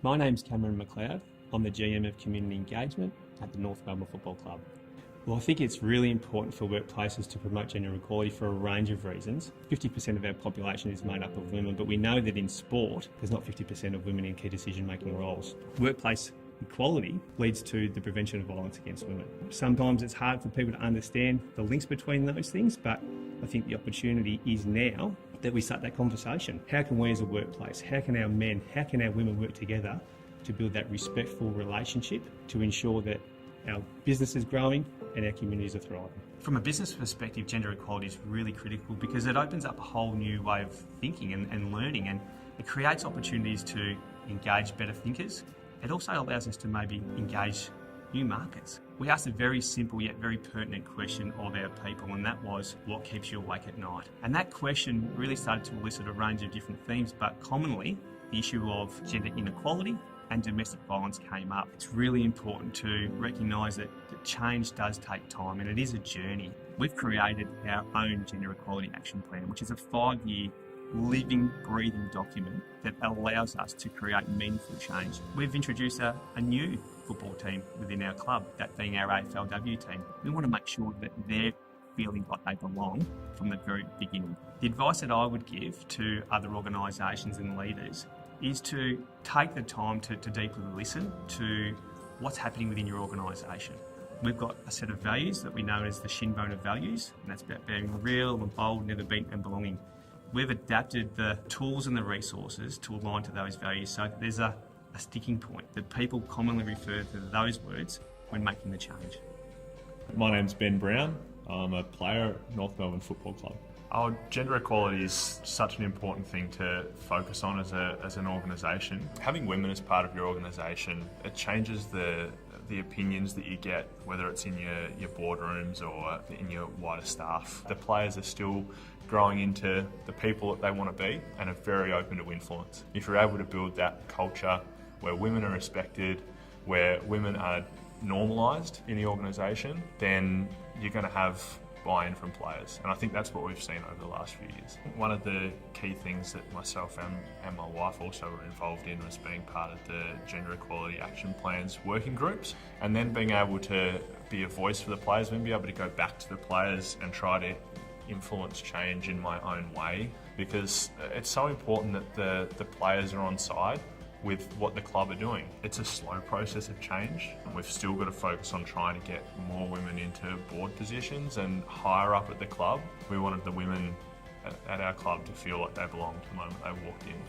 My name's Cameron McLeod. I'm the GM of Community Engagement at the North Melbourne Football Club. Well, I think it's really important for workplaces to promote gender equality for a range of reasons. 50% of our population is made up of women, but we know that in sport, there's not 50% of women in key decision-making roles. Workplace equality leads to the prevention of violence against women. Sometimes it's hard for people to understand the links between those things, but I think the opportunity is now that we start that conversation. How can we as a workplace, how can our men, how can our women work together to build that respectful relationship to ensure that our business is growing and our communities are thriving? From a business perspective, gender equality is really critical because it opens up a whole new way of thinking and learning, and it creates opportunities to engage better thinkers. It also allows us to maybe engage new markets. We asked a very simple yet very pertinent question of our people, and that was, what keeps you awake at night? And that question really started to elicit a range of different themes, but commonly the issue of gender inequality and domestic violence came up. It's really important to recognise that change does take time and it is a journey. We've created our own Gender Equality Action Plan, which is a 5-year living, breathing document that allows us to create meaningful change. We've introduced a new football team within our club, that being our AFLW team. We want to make sure that they're feeling like they belong from the very beginning. The advice that I would give to other organisations and leaders is to take the time to deeply listen to what's happening within your organisation. We've got a set of values that we know as the shinbone of values, and that's about being real and bold, never beaten and belonging. We've adapted the tools and the resources to align to those values, so there's a sticking point that people commonly refer to those words when making the change. My name's Ben Brown. I'm a player at North Melbourne Football Club. Gender equality is such an important thing to focus on as an organisation. Having women as part of your organisation, it changes the opinions that you get, whether it's in your boardrooms or in your wider staff. The players are still growing into the people that they want to be and are very open to influence. If you're able to build that culture where women are respected, where women are normalised in the organisation, then you're going to have buy-in from players, and I think that's what we've seen over the last few years. One of the key things that myself and my wife also were involved in was being part of the Gender Equality Action Plan's working groups, and then being able to be a voice for the players, and be able to go back to the players and try to influence change in my own way, because it's so important that the players are on side with what the club are doing. It's a slow process of change. We've still got to focus on trying to get more women into board positions and higher up at the club. We wanted the women at our club to feel like they belonged the moment they walked in.